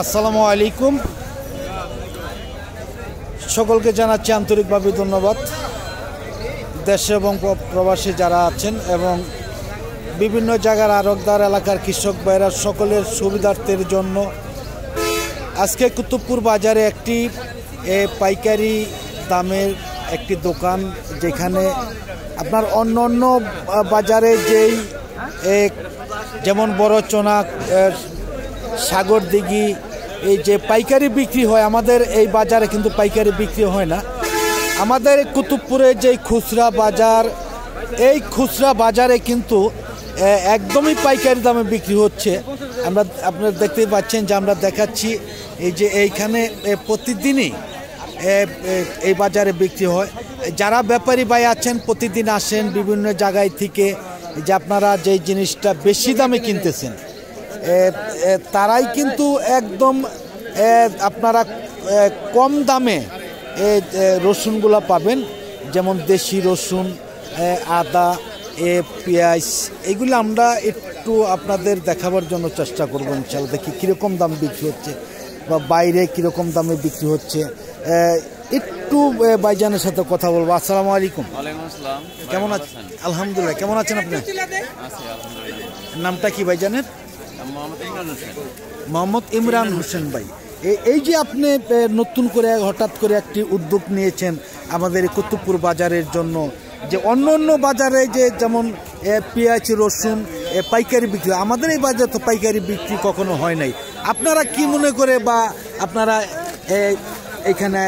আসসালামু আলাইকুম। সকলকে জানাচ্ছি আন্তরিকভাবে ধন্যবাদ। দেশে এবং প্রবাসী যারা আছেন এবং বিভিন্ন জায়গার আড়তদার এলাকার কৃষক ভাইরা সকলের সুবিধার্থের জন্য আজকে কুতুবপুর বাজারে একটি পাইকারি দামের একটি দোকান, যেখানে আপনার অন্য বাজারে যেই যেমন বড়চনা, সাগরদিঘি এই যে পাইকারি বিক্রি হয়, আমাদের এই বাজারে কিন্তু পাইকারি বিক্রি হয় না। আমাদের কুতুবপুরে যে খুচরা বাজার, এই খুচরা বাজারে কিন্তু একদমই পাইকারি দামে বিক্রি হচ্ছে। আপনারা দেখতেই পাচ্ছেন যে আমরা দেখাচ্ছি এই যে এইখানে প্রতিদিনই এই বাজারে বিক্রি হয়। যারা ব্যাপারী ভাই আছেন প্রতিদিন আসেন বিভিন্ন জায়গায় থেকে, যে আপনারা যেই জিনিসটা বেশি দামে কিনতেছেন তারাই কিন্তু একদম আপনারা কম দামে রসুনগুলো পাবেন, যেমন দেশি রসুন, আদা, পেঁয়াজ, এগুলো আমরা একটু আপনাদের দেখাবার জন্য চেষ্টা করবো ইনশাআল্লাহ। দেখি কীরকম দাম বিক্রি হচ্ছে বা বাইরে কীরকম দামে বিক্রি হচ্ছে। একটু ভাইজানের সাথে কথা বলবো। আসসালামু আলাইকুম। কেমন আছেন? আলহামদুলিল্লাহ। কেমন আছেন আপনি? নামটা কি ভাইজানের? মোহাম্মদ ইমরান হোসেন ভাই। এই যে আপনি নতুন করে হঠাৎ করে একটি উদ্যোগ নিয়েছেন আমাদের কুতুবপুর বাজারের জন্য, যে অন্য বাজারে যে যেমন পেঁয়াজ রসুন পাইকারি বিক্রি, আমাদের এই বাজারে তো পাইকারি বিক্রি কখনো হয় নাই। আপনারা কি মনে করে বা আপনারা এখানে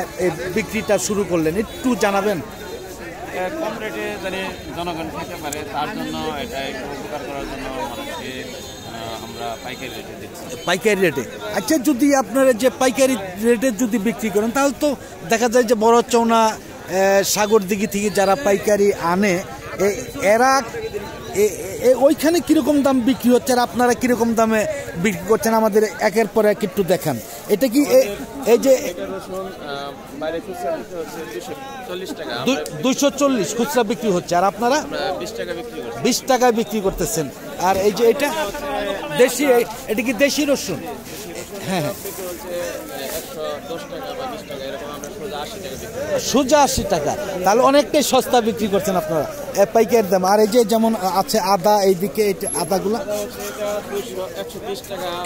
বিক্রিটা শুরু করলেন, একটু জানাবেন। কম রেটে জানি জনগণ খেতে পারে, তার জন্য এটা একটু উপকার করার জন্য মানুষকে আমরা পাইকারি রেটে দিচ্ছি। পাইকারি রেটে? আচ্ছা, যদি আপনারা যে পাইকারি রেটে যদি বিক্রি করেন তাহলে তো দেখা যায় যে বড়চনা, সাগরদিঘি থেকে যারা পাইকারি আনে এরা ওইখানে কীরকম দাম বিক্রি হচ্ছে আর আপনারা কীরকম দামে বিক্রি করছেন আমাদের একের পর এক একটু দেখান। এটা কি এই যে 240 খুচরা বিক্রি হচ্ছে আর আপনারা 20 টাকায় বিক্রি করতেছেন। আর এই যে এটা দেশি, এটা কি দেশি রসুন? হ্যাঁ হ্যাঁ, সোজা 80 টাকা। তাহলে অনেকটাই সস্তা বিক্রি করছেন আপনারা পাইকারি দাম। আর এই যে যেমন আছে আদা, এইদিকে আদাগুলো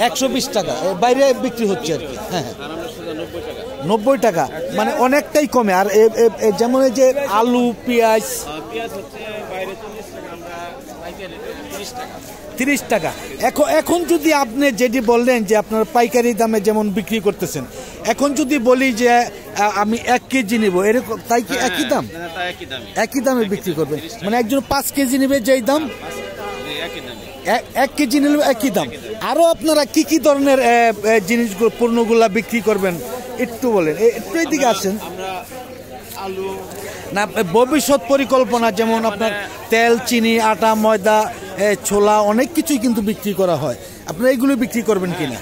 120 টাকা বাইরে বিক্রি হচ্ছে আর কি। হ্যাঁ হ্যাঁ, 90 টাকা, মানে অনেকটাই কমে। আর যেমন এই যে আলু, পেঁয়াজ 30 টাকা। এখন যদি আপনি যেটি বললেন যে আপনার পাইকারি দামে যেমন বিক্রি করতেছেন, এখন যদি বলি যে আমি 1 কেজি নিব, এরকম তাই কি একই দাম? একই দামে বিক্রি করবেন, মানে একজন 5 কেজি নিবে যেই দাম, 1 কেজি নিলে একই দাম। আরও আপনারা কি কি ধরনের জিনিসগুলো, পণ্যগুলা বিক্রি করবেন একটু বলেন, একটু এদিকে আসেন। না, ভবিষ্যৎ পরিকল্পনা যেমন আপনার তেল, চিনি, আটা, ময়দা, ছোলা, অনেক কিছুই কিন্তু বিক্রি করা হয়। আপনারা এইগুলো বিক্রি করবেন কিনা?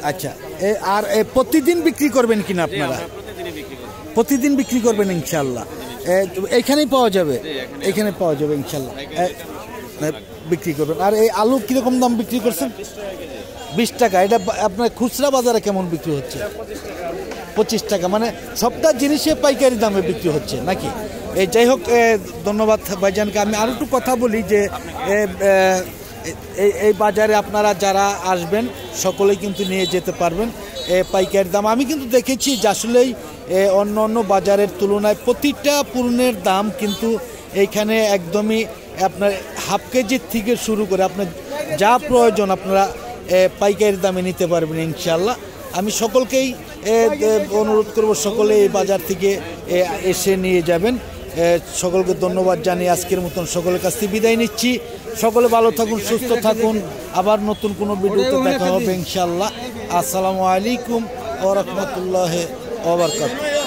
আচ্ছা, আর প্রতিদিন বিক্রি করবেন কিনা আপনারা? প্রতিদিন বিক্রি করবেন ইনশাল্লাহ। এখানেই পাওয়া যাবে, এখানে পাওয়া যাবে ইনশাল্লাহ, বিক্রি করবেন। আর এই আলু কিরকম দাম বিক্রি করছেন? 20 টাকা। এটা আপনার খুচরা বাজারে কেমন বিক্রি হচ্ছে? 25 টাকা, মানে সবটা জিনিসে পাইকারি দামে বিক্রি হচ্ছে নাকি? যাই হোক, ধন্যবাদ ভাইজানকে। আমি আরও একটু কথা বলি যে এই বাজারে আপনারা যারা আসবেন সকলেই কিন্তু নিয়ে যেতে পারবেন পাইকারি দাম। আমি কিন্তু দেখেছি যে আসলেই অন্য বাজারের তুলনায় প্রতিটা পণ্যের দাম কিন্তু এইখানে একদমই আপনার হাফ কেজির থেকে শুরু করে আপনার যা প্রয়োজন আপনারা পাইকারি দামে নিতে পারবেন ইনশাআল্লাহ। আমি সকলকেই অনুরোধ করব সকলে এই বাজার থেকে এসে নিয়ে যাবেন। সকলকে ধন্যবাদ জানিয়ে আজকের মতন সকলের কাছ থেকে বিদায় নিচ্ছি। সকলে ভালো থাকুন, সুস্থ থাকুন। আবার নতুন কোনো ভিডিওতে দেখা হবে ইনশাআল্লাহ। আসসালামু আলাইকুম ওয়া রাহমাতুল্লাহি ওয়া বারাকাতুহু।